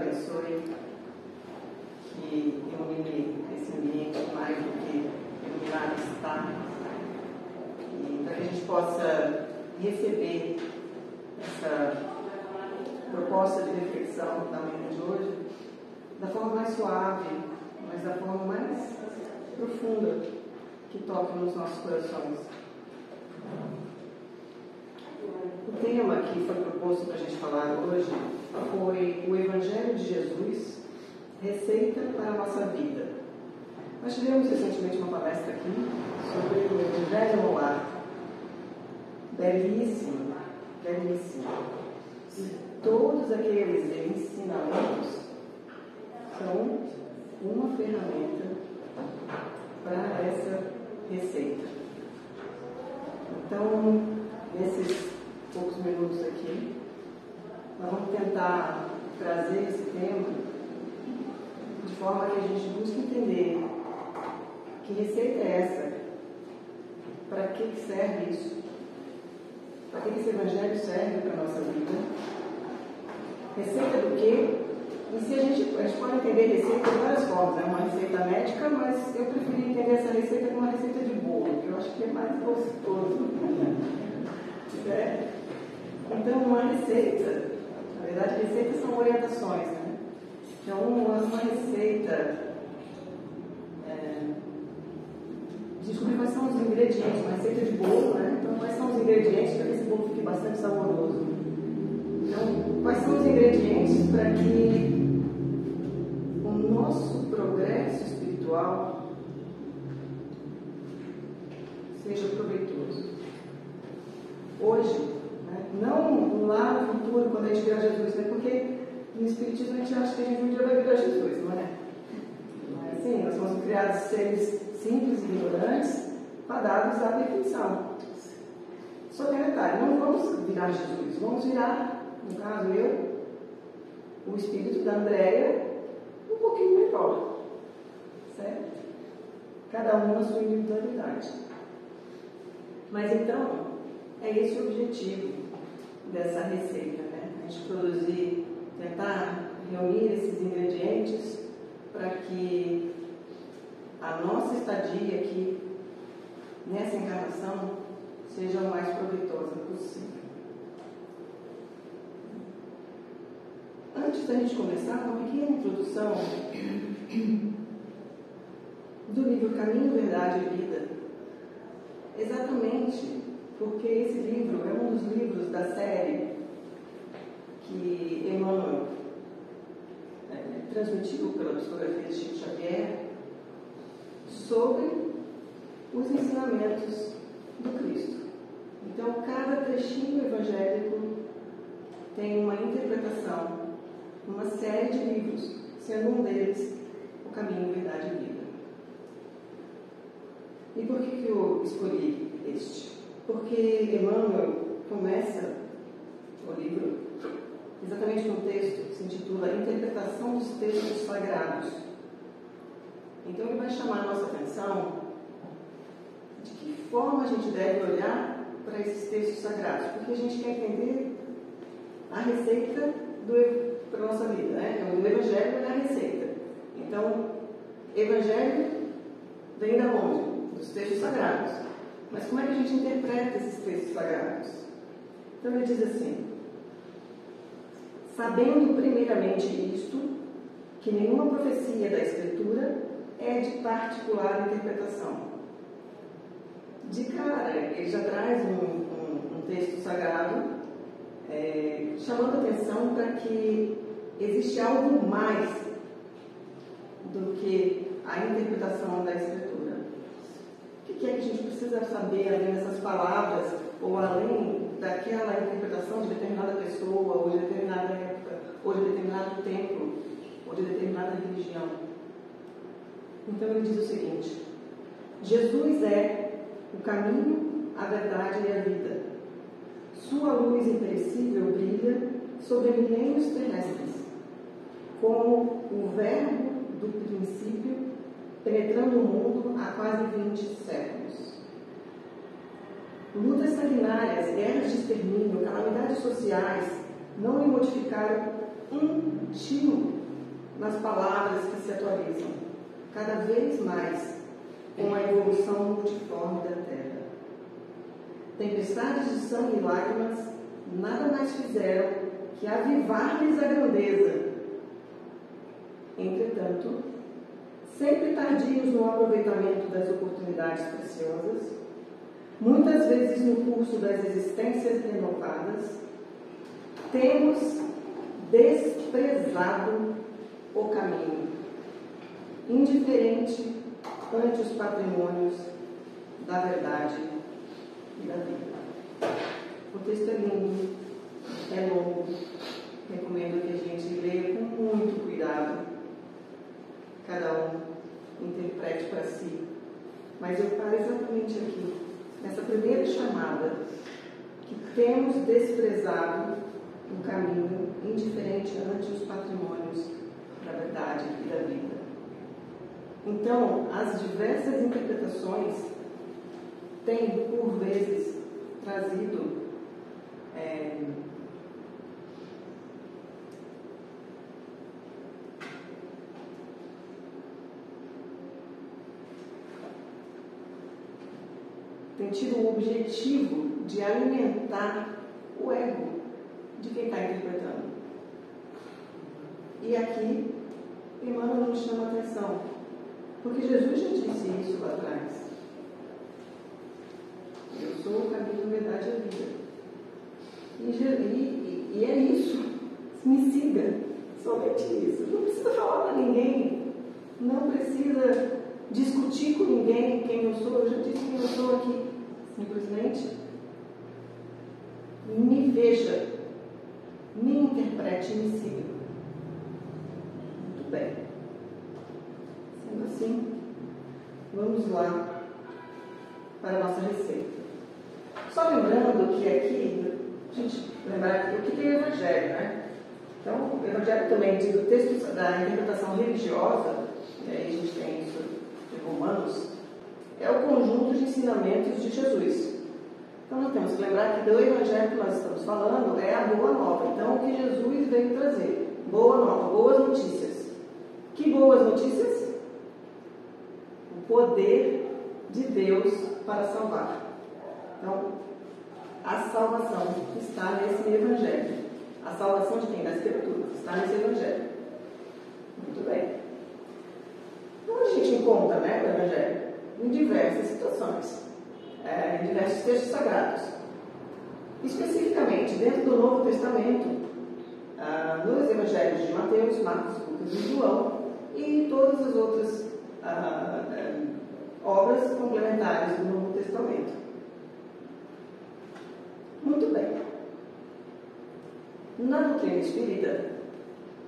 abençoe, que ilumine esse ambiente mais do que iluminado está, e para que a gente possa receber essa proposta de reflexão da manhã de hoje da forma mais suave, mas da forma mais profunda que toque nos nossos corações. O tema que foi proposto para a gente falar hoje foi o Evangelho de Jesus, receita para a nossa vida. Nós tivemos recentemente uma palestra aqui sobre o Evangelho no Lar. Belíssimo, belíssimo. E todos aqueles ensinamentos são uma ferramenta para essa receita. Então, nesses poucos minutos aqui, nós vamos tentar trazer esse tema de forma que a gente busque entender que receita é essa, para que serve isso, para que esse evangelho serve para a nossa vida, receita do quê? E se a gente pode entender receita de várias formas, né? Uma receita médica, mas eu preferi entender essa receita como uma receita de bolo, que eu acho que é mais gostoso. É. Então, uma receita, na verdade, receitas são orientações, né? Então, uma receita, descobrir quais são os ingredientes, uma receita de bolo, né? Então, quais são os ingredientes para que esse bolo fique bastante saboroso? Então, quais são os ingredientes para que o nosso progresso espiritual seja proveitoso? Hoje, né? Não lá no futuro, quando a gente virar Jesus, né? Porque no Espiritismo a gente acha que a gente um dia vai virar Jesus, não é? Não é assim? Nós somos criados seres simples e ignorantes, fadados à perfeição. Só tem um detalhe, não vamos virar Jesus, vamos virar, no caso eu, o espírito da Andréia, um pouquinho melhor, certo? Cada um na sua individualidade. Mas então, é esse o objetivo dessa receita, né? A gente produzir, tentar reunir esses ingredientes para que a nossa estadia aqui, nessa encarnação, seja o mais proveitosa possível. Antes da gente começar, uma pequena introdução do livro Caminho, Verdade e Vida. Exatamente porque esse livro é um dos livros da série que Emmanuel transmitiu pela psicografia de Chico Xavier sobre os ensinamentos do Cristo. Então, cada trechinho evangélico tem uma interpretação, uma série de livros, sendo um deles o Caminho, Verdade e Vida. E por que eu escolhi este? Porque Emmanuel começa o livro exatamente com um texto que se intitula Interpretação dos Textos Sagrados. Então ele vai chamar a nossa atenção de que forma a gente deve olhar para esses textos sagrados, porque a gente quer entender a receita para a nossa vida, né? O Evangelho é a receita. Então, Evangelho vem da onde? Dos textos sagrados. Mas como é que a gente interpreta esses textos sagrados? Então ele diz assim: sabendo primeiramente isto, que nenhuma profecia da Escritura é de particular interpretação. De cara, ele já traz um texto sagrado, chamando a atenção para que existe algo mais do que a interpretação da Escritura. O que é que a gente precisa saber além dessas palavras, ou além daquela interpretação de determinada pessoa, ou de determinada época, ou de determinado templo, ou de determinada religião? Então ele diz o seguinte: Jesus é o caminho, a verdade e a vida. Sua luz imperecível brilha sobre milênios terrestres, como o verbo do princípio, penetrando o mundo há quase 20 séculos. Lutas sanguinárias, guerras de extermínio, calamidades sociais não lhe modificaram um tio nas palavras que se atualizam, cada vez mais com a evolução multiforme da Terra. Tempestades de sangue e lágrimas nada mais fizeram que avivar-lhes a grandeza. Entretanto, sempre tardios no aproveitamento das oportunidades preciosas, muitas vezes no curso das existências renovadas, temos desprezado o caminho, indiferente ante os patrimônios da verdade e da vida. O texto é lindo, é longo, recomendo que a gente leia com muito cuidado, cada um interprete para si, mas eu paro exatamente aqui, nessa primeira chamada, que temos desprezado o caminho indiferente ante os patrimônios da verdade e da vida. Então, as diversas interpretações têm, por vezes, trazido tem tido o objetivo de alimentar o ego de quem está interpretando. E aqui, Emmanuel nos chama a atenção, porque Jesus já disse isso lá atrás. Eu sou o caminho, a verdade e a vida. E é isso. Me siga. Somente isso. Não precisa falar para ninguém. Não precisa discutir com ninguém quem eu sou. Eu já disse quem eu sou aqui. Simplesmente me veja, me interprete e me siga. Muito bem. Sendo assim, vamos lá para a nossa receita. Só lembrando que aqui, a gente lembrar que o que é o Evangelho, né? Então, o Evangelho também diz o texto da interpretação religiosa, e aí a gente tem isso de Romanos, é o conjunto de ensinamentos de Jesus. Então, nós temos que lembrar que do Evangelho que nós estamos falando é a boa nova. Então, o que Jesus veio trazer? Boa nova, boas notícias. Que boas notícias? O poder de Deus para salvar. Então, a salvação está nesse Evangelho. A salvação de quem? Das Escrituras. Está nesse Evangelho. Muito bem. Então, a gente encontra, né, o Evangelho em diversas situações, em diversos textos sagrados. Especificamente, dentro do Novo Testamento, nos Evangelhos de Mateus, Marcos, Lucas e João, e todas as outras obras complementares do Novo Testamento. Muito bem. Na doutrina espírita,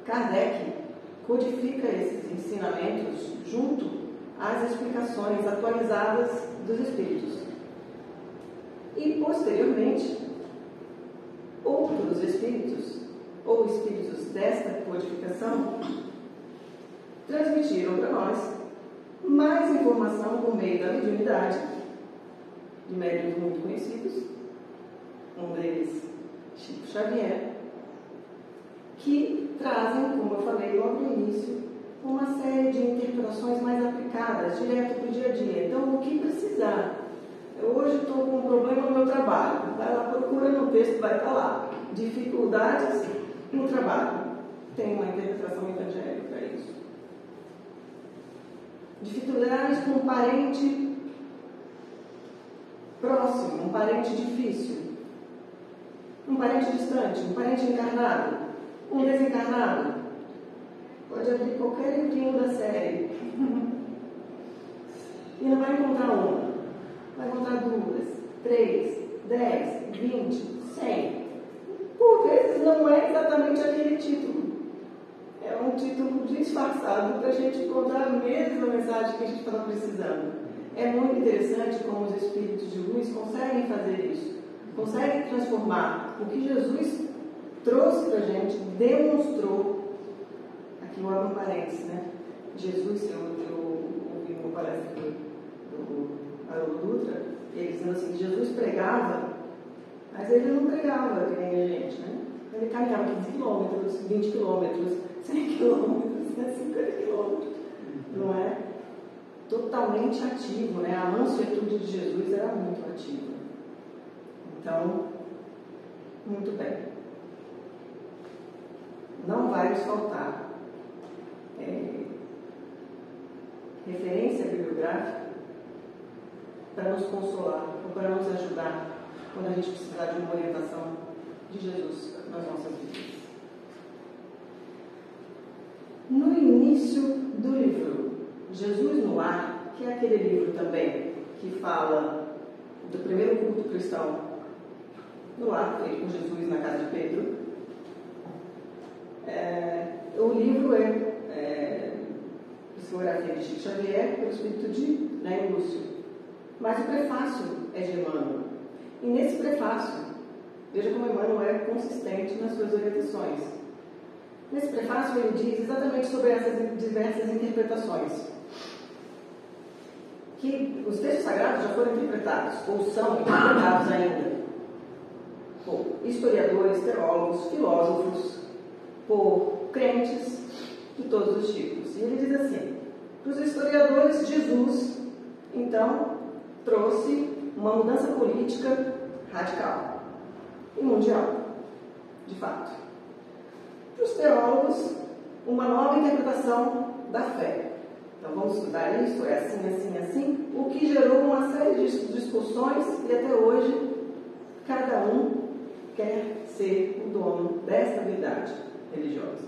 Kardec codifica esses ensinamentos junto às explicações atualizadas dos Espíritos. E, posteriormente, outros Espíritos, ou Espíritos desta codificação, transmitiram para nós mais informação por meio da mediunidade, de médiuns muito conhecidos, um deles, Chico Xavier, que trazem, como eu falei logo no início, uma série de interpretações mais aplicadas, direto para o dia a dia. Então, o que precisar? Eu hoje estou com um problema no meu trabalho. Vai lá, procura no texto, vai estar lá. Dificuldades no trabalho. Tem uma interpretação evangélica para isso. Dificuldades com um parente próximo, um parente difícil, um parente distante, um parente encarnado, um desencarnado. Pode abrir qualquer livrinho da série. E não vai encontrar uma. Vai encontrar 2, 3, 10, 20, 100. Por vezes não é exatamente aquele título. É um título disfarçado para a gente encontrar a mesma mensagem que a gente estava precisando. É muito interessante como os espíritos de luz conseguem fazer isso. Conseguem transformar o que Jesus trouxe para a gente, demonstrou. Aqui eu abro um parênteses, né? Jesus, eu ouvi uma palestra do Haroldo Dutra, ele dizendo assim, que Jesus pregava, mas ele não pregava que nem a gente, né? Ele caminhava 15 quilômetros, 20 quilômetros, 100 quilômetros, 50 quilômetros, não é? Totalmente ativo, né? A mansuetude de Jesus era muito ativa. Então, muito bem. Não vai nos faltar referência bibliográfica para nos consolar ou para nos ajudar quando a gente precisar de uma orientação de Jesus nas nossas vidas. No início do livro Jesus no Ar, que é aquele livro também que fala do primeiro culto cristão no ar, feito por Jesus na casa de Pedro, o livro é psicografia de Chico Xavier pelo espírito de Léo Lúcio, mas o prefácio é de Emmanuel. E nesse prefácio, veja como Emmanuel é consistente nas suas orientações. Nesse prefácio ele diz exatamente sobre essas diversas interpretações. Que os textos sagrados já foram interpretados, ou são interpretados ainda, por historiadores, teólogos, filósofos, por crentes de todos os tipos. E ele diz assim: para os historiadores, Jesus, então, trouxe uma mudança política radical e mundial, de fato. Para os teólogos, uma nova interpretação da fé. Então vamos estudar isso, é assim, assim, assim, o que gerou uma série de discussões e até hoje cada um quer ser o dono desta verdade religiosa.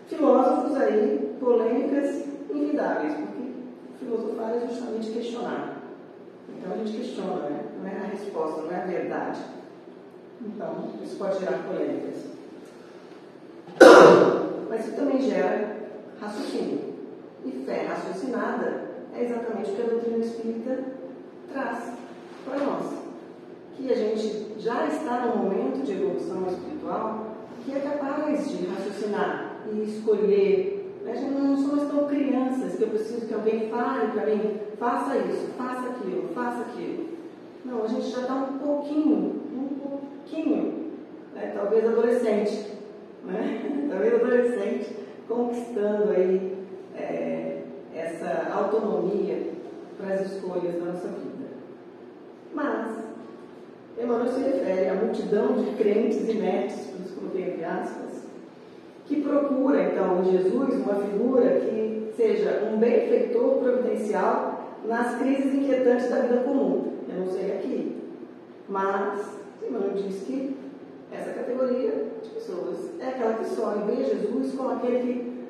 Filósofos aí, polêmicas infindáveis, porque filosofar é justamente questionar. Então a gente questiona, né? Não é a resposta, não é a verdade. Então isso pode gerar polêmicas. Mas isso também gera raciocínio. E fé raciocinada é exatamente o que a doutrina espírita traz para nós. Que a gente já está num momento de evolução espiritual que é capaz de raciocinar e escolher. A gente não somos tão crianças que eu preciso que alguém fale para mim, faça isso, faça aquilo, faça aquilo. Não, a gente já está um pouquinho, talvez adolescente, né? Talvez adolescente, conquistando aí essa autonomia para as escolhas da nossa vida. Mas Emmanuel se refere à multidão de crentes inertes, por isso coloquei entre aspas, que procura então em Jesus uma figura que seja um benfeitor providencial nas crises inquietantes da vida comum. Eu não sei aqui, mas Emmanuel diz que essa categoria de pessoas é aquela que só vê Jesus como aquele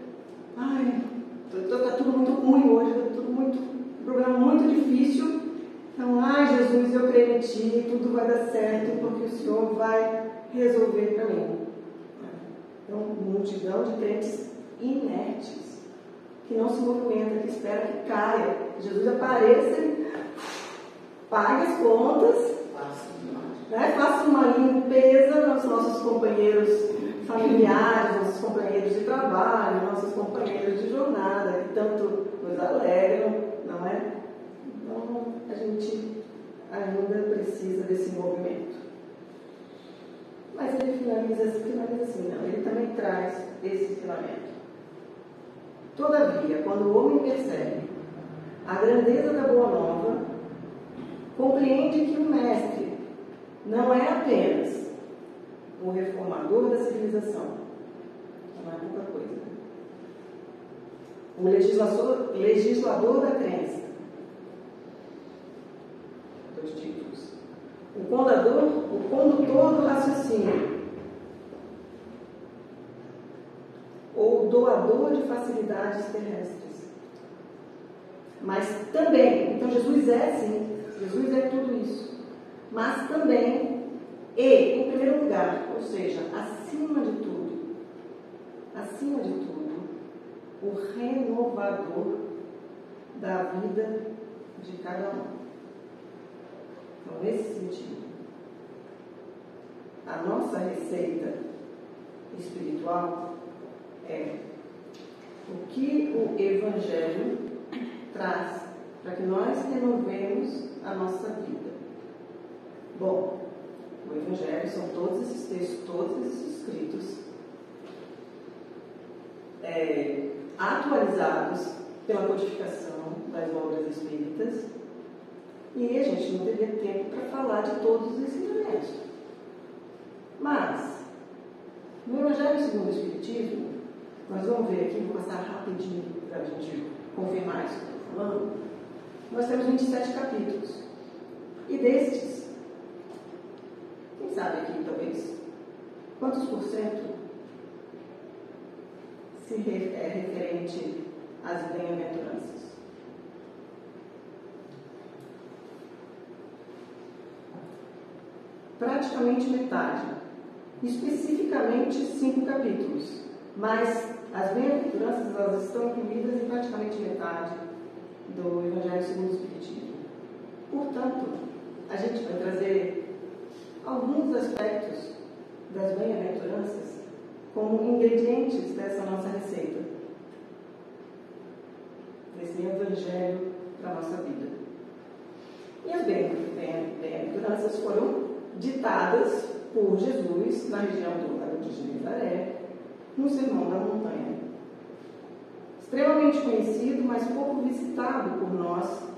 que está tudo muito ruim hoje, está tudo um problema muito difícil. Então, Jesus, eu creio em Ti, tudo vai dar certo, porque o Senhor vai resolver para mim. Então, multidão de crentes inertes, que não se movimenta, que espera que caia, que Jesus apareça, pague as contas, faça uma limpeza nos nossos companheiros familiares, nossos companheiros de trabalho, nossos companheiros de jornada, que tanto nos alegram, não é? Então, a gente ainda precisa desse movimento. Mas ele finaliza assim, não, ele também traz esse ensinamento. Todavia, quando o homem percebe a grandeza da Boa Nova, compreende que o Mestre não é apenas o reformador da civilização, não é pouca coisa, o legislador da crença, dois títulos, o condutor do raciocínio, ou doador de facilidades terrestres. Mas também, então Jesus é tudo isso, mas também em primeiro lugar, ou seja, acima de tudo, o renovador da vida de cada um. Então, nesse sentido, a nossa receita espiritual é o que o Evangelho traz para que nós renovemos a nossa vida. Bom, o Evangelho são todos esses textos, todos esses escritos atualizados pela codificação das obras espíritas, e a gente não teria tempo para falar de todos os ensinamentos. Mas, no Evangelho segundo o Espiritismo, nós vamos ver aqui, vou passar rapidinho para a gente confirmar isso que eu estou falando. Nós temos 27 capítulos. E destes, quem sabe aqui talvez, quantos por cento é referente às bem-aventuranças? Praticamente metade. Especificamente 5 capítulos. Mas as bem-aventuranças, elas estão incluídas em praticamente metade do Evangelho segundo o Espiritismo. Portanto, a gente vai trazer alguns aspectos das bem-aventuranças como ingredientes dessa nossa receita, desse Evangelho para a nossa vida. E as bem-aventuranças foram ditadas por Jesus na região do Lago de Genezaré, no Sermão da Montanha. Extremamente conhecido, mas pouco visitado por nós,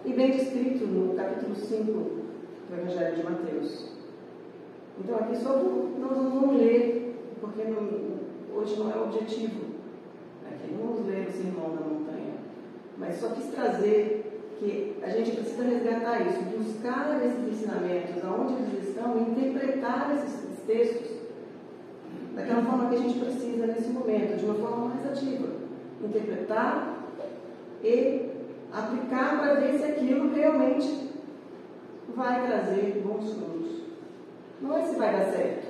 e bem descrito no capítulo 5 do Evangelho de Mateus. Então aqui só nós não vamos ler, porque hoje não é o objetivo. Aqui não vamos ler o Sermão da Montanha, mas só quis trazer que a gente precisa resgatar isso, buscar esses ensinamentos, aonde eles estão, e interpretar esses textos daquela forma que a gente precisa nesse momento, de uma forma mais ativa. Interpretar e aplicar para ver se aquilo realmente vai trazer bons frutos. Não é se vai dar certo,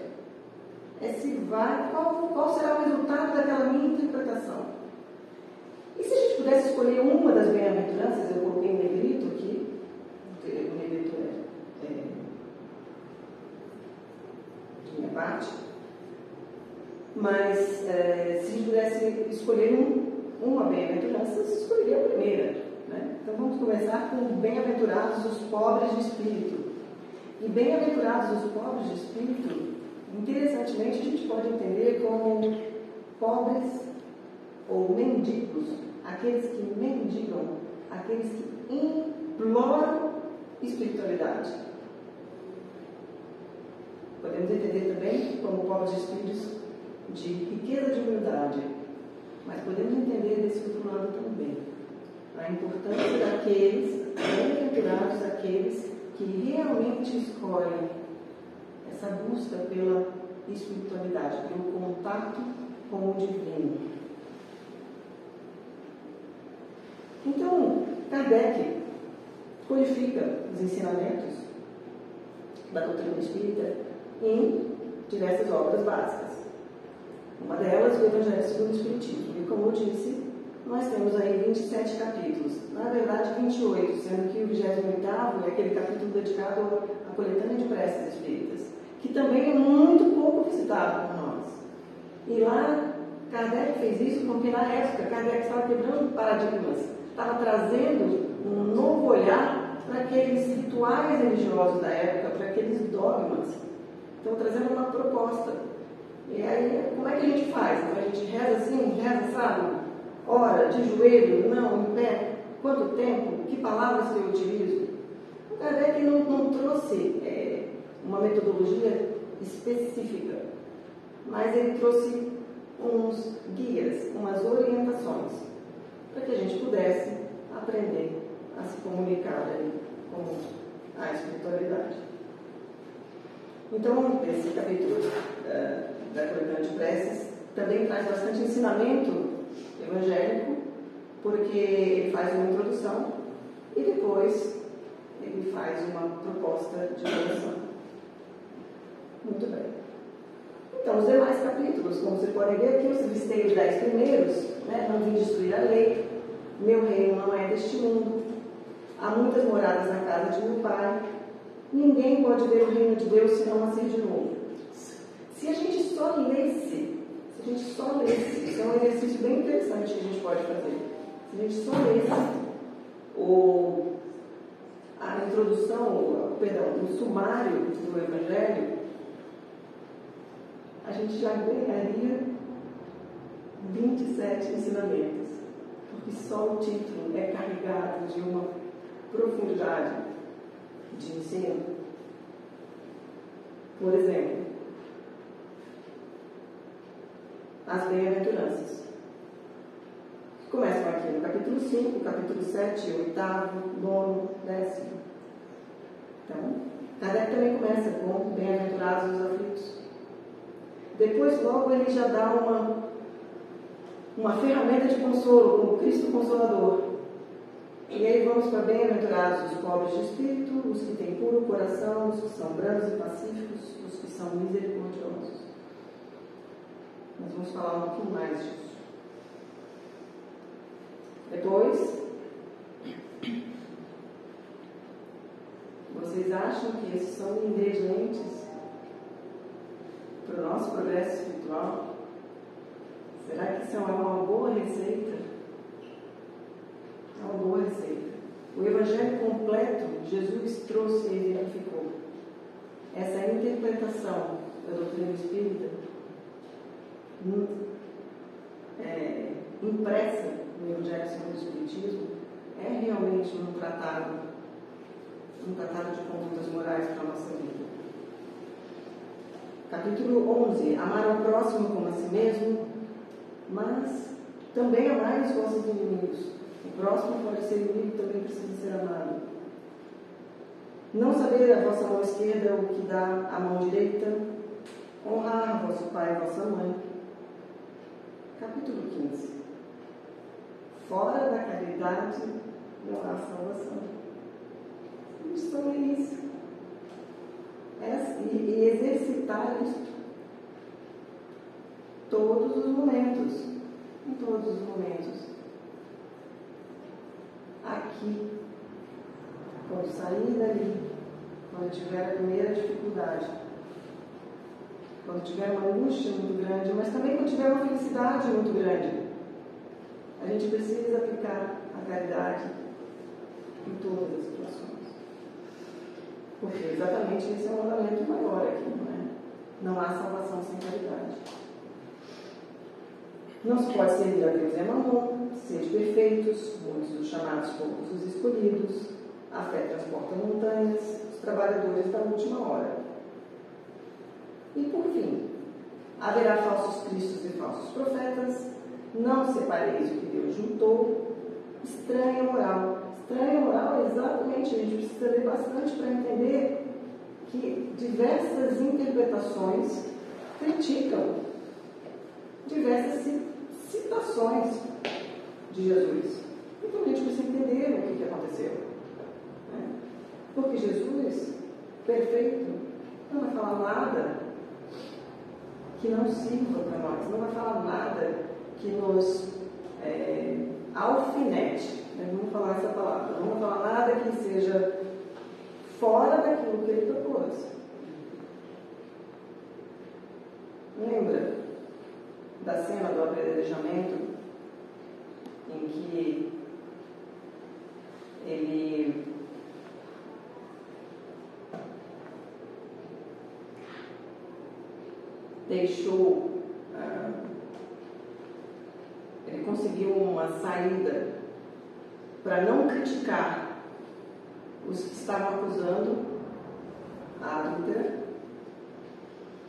é se vai, qual será o resultado daquela minha interpretação. E se a gente pudesse escolher uma das bem-aventuranças, eu coloquei um negrito aqui, o negrito de minha parte, mas se a gente pudesse escolher uma bem-aventurança, eu escolheria a primeira. Né? Então vamos começar com bem-aventurados os pobres de espírito. E bem-aventurados os pobres de espírito, interessantemente, a gente pode entender como pobres ou mendigos, aqueles que mendigam, aqueles que imploram espiritualidade. Podemos entender também como pobres de espíritos de riqueza de humildade, mas podemos entender desse outro lado também a importância daqueles, bem-aventurados aqueles que realmente escolhem essa busca pela espiritualidade, pelo contato com o divino. Então, Kardec codifica os ensinamentos da doutrina espírita em diversas obras básicas. Uma delas, o Evangelho segundo o Espiritismo. E como eu disse, nós temos aí 27 capítulos. Na verdade, 28, sendo que o 28º é aquele capítulo dedicado à coletânea de preces espíritas, que também é muito pouco visitado por nós. E lá, Kardec fez isso porque, na época, Kardec estava quebrando paradigmas, estava trazendo um novo olhar para aqueles rituais religiosos da época, para aqueles dogmas. Então, trazendo uma proposta. E aí, como é que a gente faz? Então, a gente reza assim, reza, sabe? Ora, de joelho, não, em pé. Quanto tempo? Que palavras que eu utilizo? O Kardec não trouxe uma metodologia específica, mas ele trouxe uns guias, umas orientações, para que a gente pudesse aprender a se comunicar com a espiritualidade. Então, esse capítulo da coletânea de preces também traz bastante ensinamento evangélico, porque ele faz uma introdução e depois ele faz uma proposta de oração. Muito bem. Então, os demais capítulos, como vocês podem ver aqui, eu listei os 10 primeiros, né? Não vim destruir a lei, meu reino não é deste mundo, há muitas moradas na casa de meu pai, ninguém pode ver o reino de Deus se não nascer de novo. Se a gente só lesse, isso é um exercício bem interessante que a gente pode fazer. Se a gente só lesse a introdução, o sumário do Evangelho, a gente já ganharia 27 ensinamentos, porque só o título é carregado de uma profundidade de ensino. Por exemplo, as bem-aventuranças. Começam aqui no capítulo 5, capítulo 7, 8, 9, 10. Então, Kardec também começa com bem-aventurados os aflitos. Depois, logo, ele já dá uma ferramenta de consolo, como Cristo Consolador. E aí vamos para bem-aventurados os pobres de espírito, os que têm puro coração, os que são brandos e pacíficos, os que são misericordiosos. Nós vamos falar um pouquinho mais disso. Depois, vocês acham que esses são ingredientes para o nosso progresso espiritual? Será que isso é uma boa receita? É uma boa receita. O Evangelho completo, Jesus trouxe e exemplificou. Essa interpretação da doutrina espírita, impressa no Evangelho segundo o Espiritismo, é realmente um tratado de condutas morais para a nossa vida. Capítulo 11. Amar ao próximo como a si mesmo, mas também amai os vossos inimigos. O próximo pode ser inimigo, também precisa ser amado. Não saber a vossa mão esquerda o que dá a mão direita. Honrar vosso pai e vossa mãe. Capítulo 15. Fora da caridade não há salvação. Lição é isso. E exercitar isso todos os momentos. Em todos os momentos. Aqui, quando sair dali, quando tiver a primeira dificuldade, quando tiver uma angústia muito grande, mas também quando tiver uma felicidade muito grande, a gente precisa aplicar a caridade em todas as situações. Porque exatamente esse é o mandamento maior aqui, não é? Não há salvação sem caridade. Não se pode servir a Deus e a Mamon, sede perfeitos, muitos os chamados, poucos os escolhidos, a fé transporta montanhas, os trabalhadores da última hora. E por fim, haverá falsos cristos e falsos profetas, não separeis o que Deus juntou, estranha moral. Estranha moral é exatamente, a gente precisa ler bastante para entender que diversas interpretações criticam diversas citações de Jesus. Então a gente precisa entender o que aconteceu. Né? Porque Jesus, perfeito, não vai falar nada que não sirva para nós, não vai falar nada que nos alfinete. Não vamos falar essa palavra, não vamos falar nada que seja fora daquilo que ele propôs. Lembra da cena do apedrejamento, em que ele deixou, ele conseguiu uma saída para não criticar os que estavam acusando a adúltera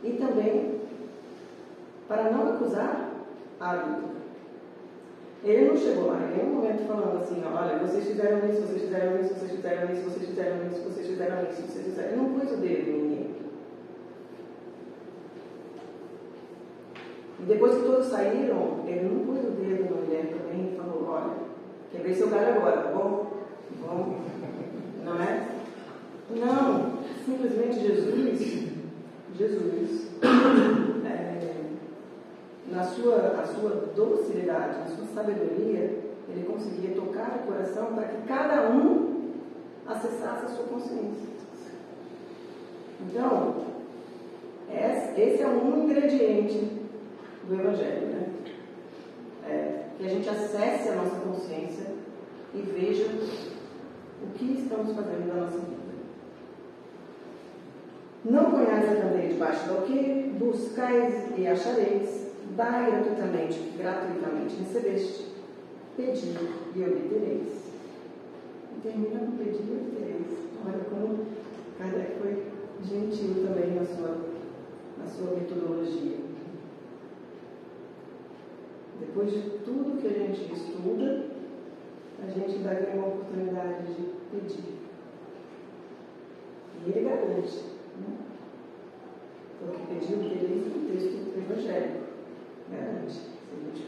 e também para não acusar a adúltera. Ele não chegou lá em nenhum momento falando assim, olha, vocês fizeram isso, vocês fizeram isso, vocês fizeram isso, vocês fizeram isso, vocês fizeram isso, vocês fizeram. Ele não pôs o dedo em ninguém. E depois que todos saíram, ele não pôs o dedo na mulher também e falou, olha, quer ver seu cara agora, tá bom? Bom, não é? Não, simplesmente Jesus, na sua docilidade, na sua sabedoria, ele conseguia tocar o coração para que cada um acessasse a sua consciência. Então, esse é um ingrediente do Evangelho, né? Que a gente acesse a nossa consciência e veja o que estamos fazendo da nossa vida. Não ponhais a candeia debaixo do alqueire, buscais e achareis, Dai gratuitamente recebeste, pedi e obtereis. E termina com pedir e obtereis. Olha como Kardec foi gentil também na sua metodologia. Depois de tudo que a gente estuda, a gente ainda ganha uma oportunidade de pedir. E ele garante, né? Porque pediu obtereis no texto do Evangelho. Garante. Se a gente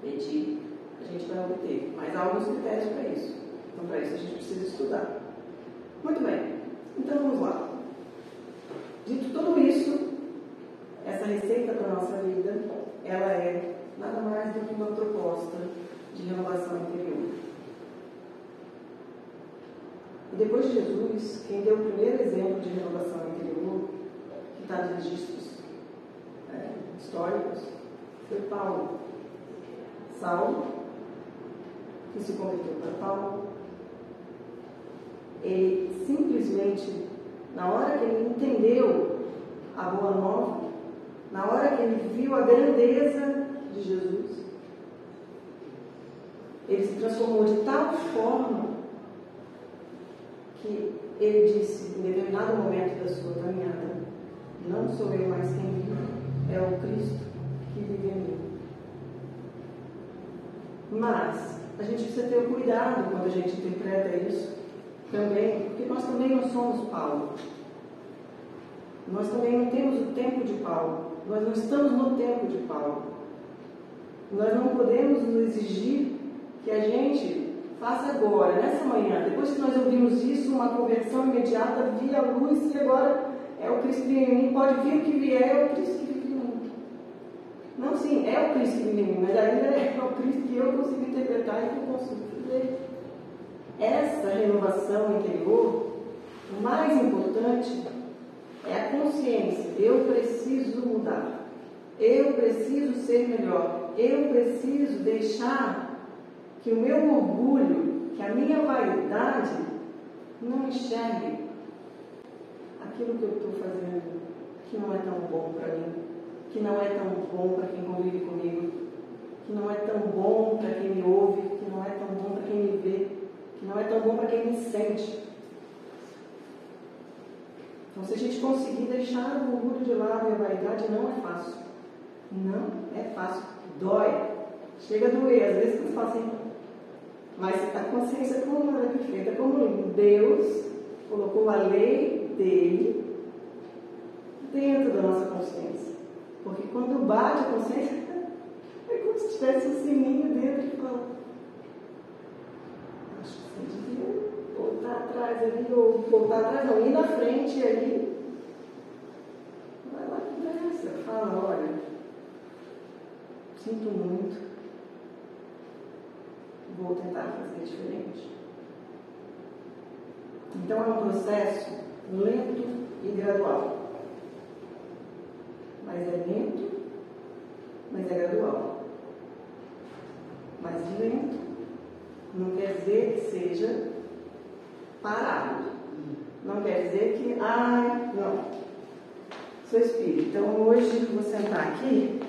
pedir, a gente vai obter. Mas há alguns critérios para isso. Então, para isso, a gente precisa estudar. Muito bem. Então, vamos lá. Dito tudo isso, essa receita para a nossa vida, ela é nada mais do que uma proposta de renovação interior. E depois de Jesus, quem deu o primeiro exemplo de renovação interior, que está nos registros históricos, foi Paulo. Saulo, que se converteu para Paulo, ele simplesmente, na hora que ele entendeu a boa nova, na hora que ele viu a grandeza de Jesus, ele se transformou de tal forma que ele disse, em determinado momento da sua caminhada, não sou eu mais quem vive, é o Cristo que vive em mim. Mas a gente precisa ter cuidado quando a gente interpreta isso também, porque nós também não somos Paulo. Nós também não temos o tempo de Paulo. Nós não estamos no tempo de Paulo. Nós não podemos nos exigir que a gente faça agora, nessa manhã, depois que nós ouvimos isso, uma conversão imediata, via a luz, e agora é o Cristo que vive em mim, pode vir o que vier, é o Cristo que vive em mim. Não, sim, é o Cristo que vive em mim, mas ainda é o Cristo que eu consigo interpretar e que eu consigo fazer. Essa renovação interior, o mais importante é a consciência. Eu preciso mudar. Eu preciso ser melhor. Eu preciso deixar que o meu orgulho, que a minha vaidade não enxergue aquilo que eu estou fazendo, que não é tão bom para mim, que não é tão bom para quem convive comigo, que não é tão bom para quem me ouve, que não é tão bom para quem me vê, que não é tão bom para quem me sente. Então, se a gente conseguir deixar o orgulho de lado e a vaidade, não é fácil. Não é fácil. Dói. Chega a doer. Às vezes você fala assim, mas a consciência, como ela é perfeita, como Deus colocou a lei dele dentro da nossa consciência. Porque quando bate a consciência, é como se tivesse um sininho dentro e fala, acho que você devia voltar atrás ali, ou voltar atrás não, ir na frente ali, vai lá que interessa, fala, olha, sinto muito, vou tentar fazer diferente. Então é um processo lento e gradual, mas é lento, mas é gradual. Mas lento não quer dizer que seja parado. Não quer dizer que, não, sou espírito. Então hoje vou sentar aqui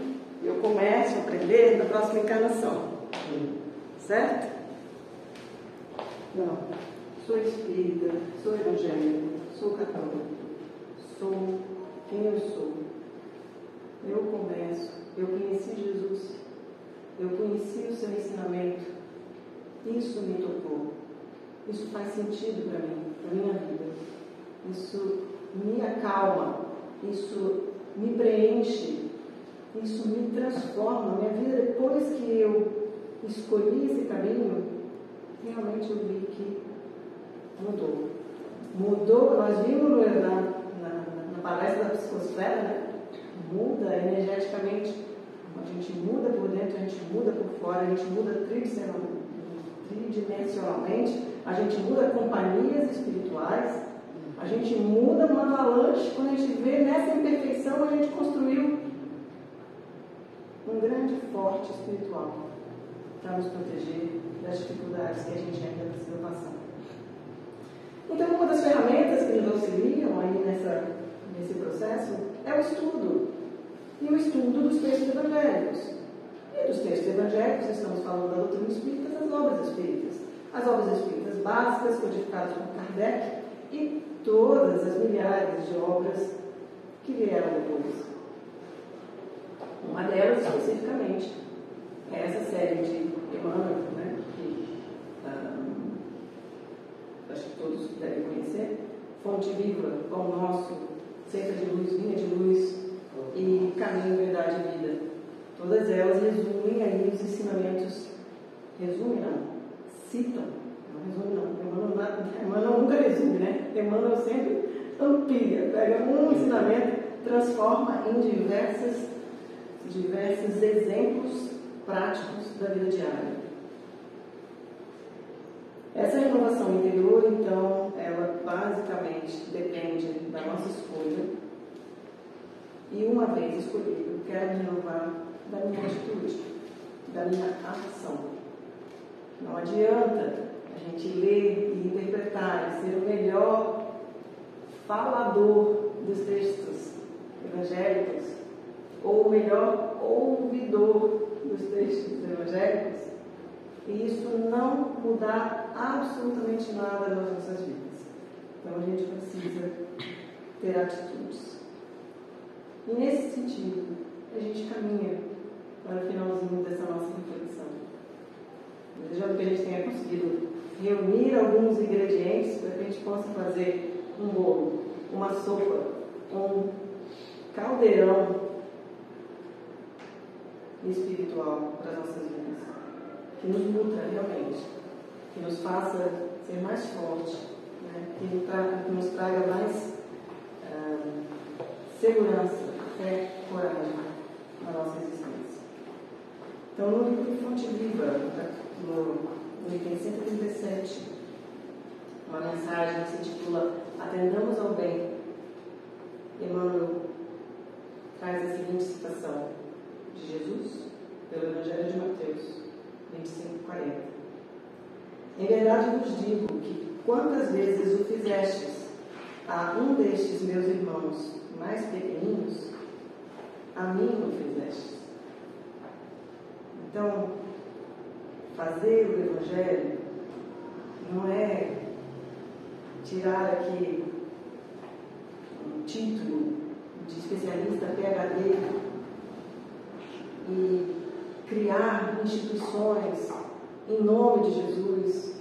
e eu começo a aprender na próxima encarnação. Certo? Não. Sou espírita, sou evangélico, sou católico, sou quem eu sou. Eu começo, eu conheci Jesus, eu conheci o seu ensinamento, isso me tocou, isso faz sentido para mim, para minha vida, isso me acalma, isso me preenche, isso me transforma. Minha vida, depois que eu escolhi esse caminho, realmente eu vi que mudou. Mudou, nós vimos na palestra da psicosfera, né? Muda energeticamente. A gente muda por dentro, a gente muda por fora, a gente muda tridimensionalmente, a gente muda companhias espirituais, a gente muda uma avalanche. Quando a gente vê nessa imperfeição, a gente construiu um grande forte espiritual para nos proteger das dificuldades que a gente ainda precisa passar. Então, uma das ferramentas que nos auxiliam aí nesse processo é o estudo. e o estudo dos textos evangélicos. E dos textos evangélicos, estamos falando da doutrina espírita, das obras espíritas. As obras espíritas básicas, codificadas por Kardec, e todas as milhares de obras que vieram depois. Uma delas, especificamente, é essa série de Emmanuel, né, que acho que todos devem conhecer, Fonte Viva, Pão Nosso, Cerca de Luz, Vinha de Luz e Caminho, Verdade e Vida. Todas elas resumem aí os ensinamentos, resumem não, citam, não resume não, Emmanuel nunca resume, né? Emmanuel sempre amplia, pega um ensinamento, transforma em diversos exemplos práticos da vida diária. Essa renovação interior, então, ela basicamente depende da nossa escolha. E uma vez escolhido, eu quero me renovar da minha atitude, da minha ação. Não adianta a gente ler e interpretar e ser o melhor falador dos textos evangélicos ou o melhor ouvidor dos textos evangélicos e isso não mudar absolutamente nada nas nossas vidas. Então a gente precisa ter atitudes. E nesse sentido, a gente caminha para o finalzinho dessa nossa reflexão. Desejando que a gente tenha conseguido reunir alguns ingredientes para que a gente possa fazer um bolo, uma sopa, um caldeirão espiritual para as nossas vidas, que nos nutra realmente, que nos faça ser mais forte, né? que nos traga mais segurança, fé, coragem na nossa existência. Então, no livro Fonte Viva, no item 137, uma mensagem que se intitula Atendamos ao Bem, Emmanuel traz a seguinte citação de Jesus, pelo Evangelho de Mateus 25:40. Em verdade vos digo que, quantas vezes o fizestes a um destes meus irmãos mais pequeninos, a mim o fizestes. Então, fazer o Evangelho não é tirar aqui um título de especialista PhD e criar instituições em nome de Jesus,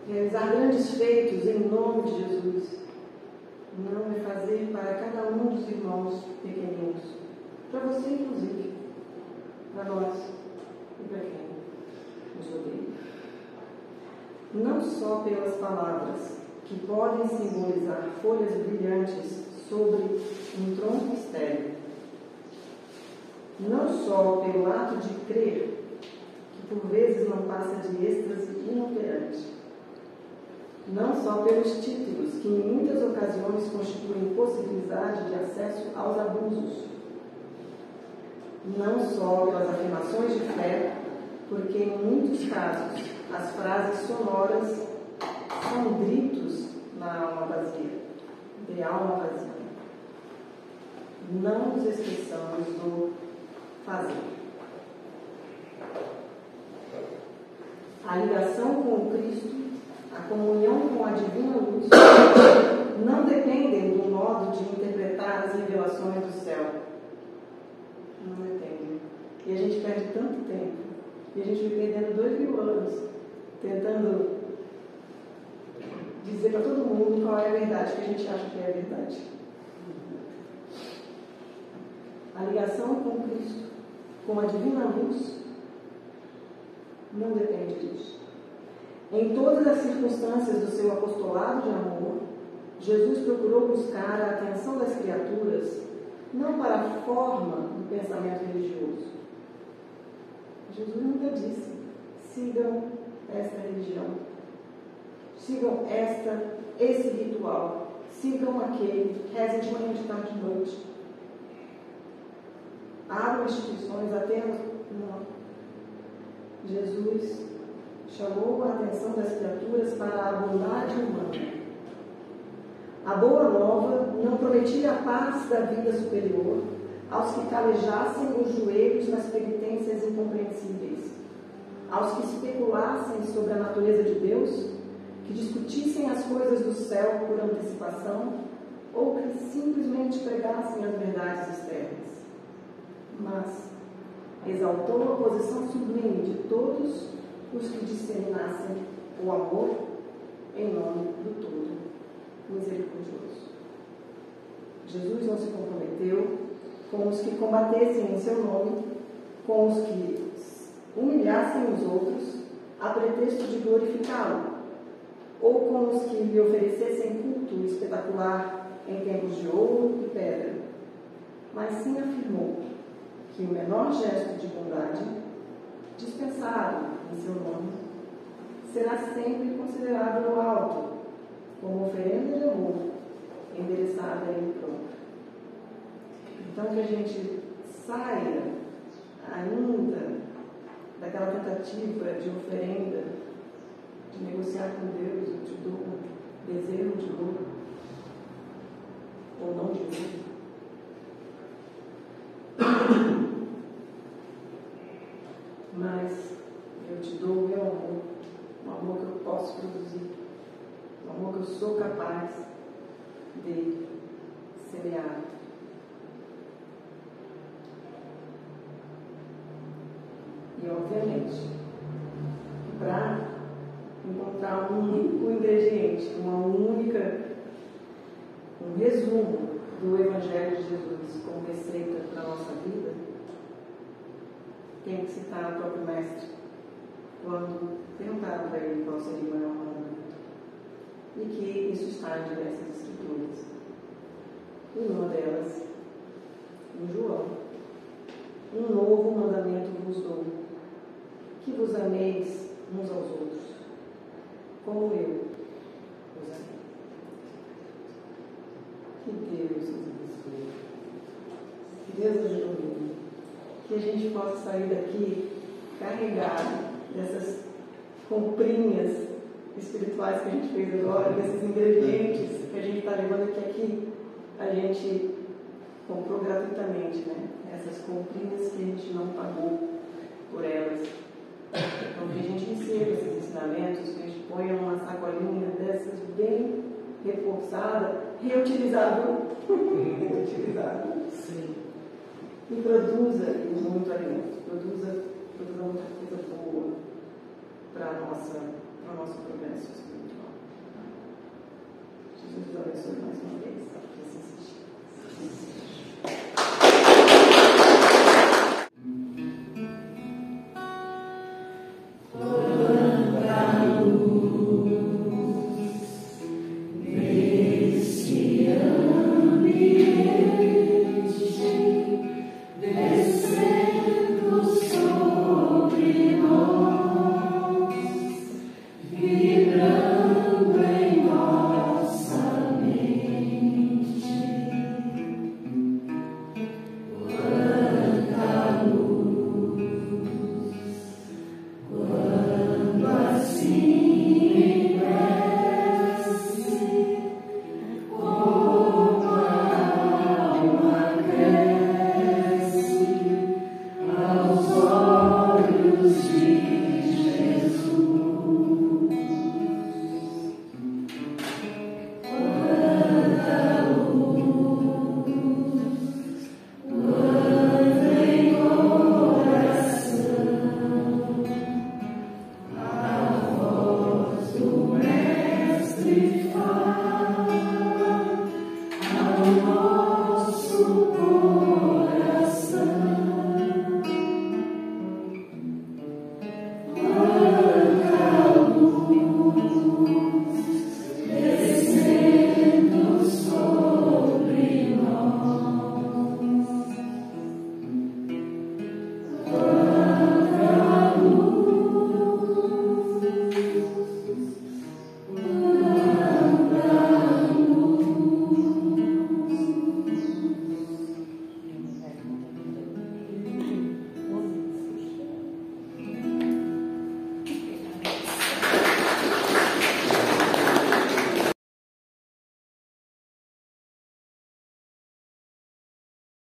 realizar grandes feitos em nome de Jesus. Não é fazer para cada um dos irmãos pequeninos, para você inclusive, para nós e para quem nos odeia. Não só pelas palavras, que podem simbolizar folhas brilhantes sobre um tronco estéril. Não só pelo ato de crer, que por vezes não passa de êxtase inoperante. Não só pelos títulos, que em muitas ocasiões constituem possibilidade de acesso aos abusos. Não só pelas afirmações de fé, porque em muitos casos as frases sonoras são gritos na alma vazia, de alma vazia. Não nos esqueçamos do fazer. A ligação com o Cristo, a comunhão com a divina luz, não dependem do modo de interpretar as revelações do céu. Não dependem. E a gente perde tanto tempo. E a gente vai perdendo 2000 anos tentando dizer para todo mundo qual é a verdade que a gente acha que é a verdade. A ligação com Cristo, com a divina luz, não depende disso. Em todas as circunstâncias do seu apostolado de amor, Jesus procurou buscar a atenção das criaturas não para a forma do pensamento religioso. Jesus nunca disse: sigam esta religião, sigam esse ritual, sigam aquele, rezem de manhã, de tarde, de noite. Abram instituições, apenas. Não. Jesus chamou a atenção das criaturas para a bondade humana. A boa nova não prometia a paz da vida superior aos que calejassem os joelhos nas penitências incompreensíveis, aos que especulassem sobre a natureza de Deus, que discutissem as coisas do céu por antecipação, ou que simplesmente pregassem as verdades externas. Mas exaltou a posição sublime de todos os que disseminassem o amor em nome do Todo Misericordioso. Jesus não se comprometeu com os que combatessem em seu nome, com os que humilhassem os outros a pretexto de glorificá-lo, ou com os que lhe oferecessem culto espetacular em templos de ouro e pedra, mas sim afirmou que o menor gesto de bondade, dispensado em seu nome, será sempre considerado no alto, como oferenda de amor, endereçada a ele próprio. Então, que a gente saia ainda daquela tentativa de oferenda, de negociar com Deus, eu te dou bezerro de ouro, ou não de ouro. Mas eu te dou o meu amor, um amor que eu posso produzir, um amor que eu sou capaz de semear. E, obviamente, para encontrar um único ingrediente, um resumo do Evangelho de Jesus como receita para a nossa vida, tem que citar o próprio Mestre, quando perguntaram para ele qual seria o maior mandamento, e que isso está em diversas escrituras. E uma delas, em João: um novo mandamento vos dou, que vos ameis uns aos outros, como eu vos amei. Que Deus nos abençoe. Que Deus nos ilumine. Que a gente possa sair daqui carregado dessas comprinhas espirituais que a gente fez agora, desses ingredientes que a gente está levando aqui, a gente comprou gratuitamente, né? Essas comprinhas que a gente não pagou por elas. Então, que a gente receba esses ensinamentos, que a gente ponha uma sacolinha dessas bem reforçada, reutilizável. Sim. E produza muito alimento, produza muita coisa boa para o nosso progresso espiritual. Jesus nos abençoe mais uma vez.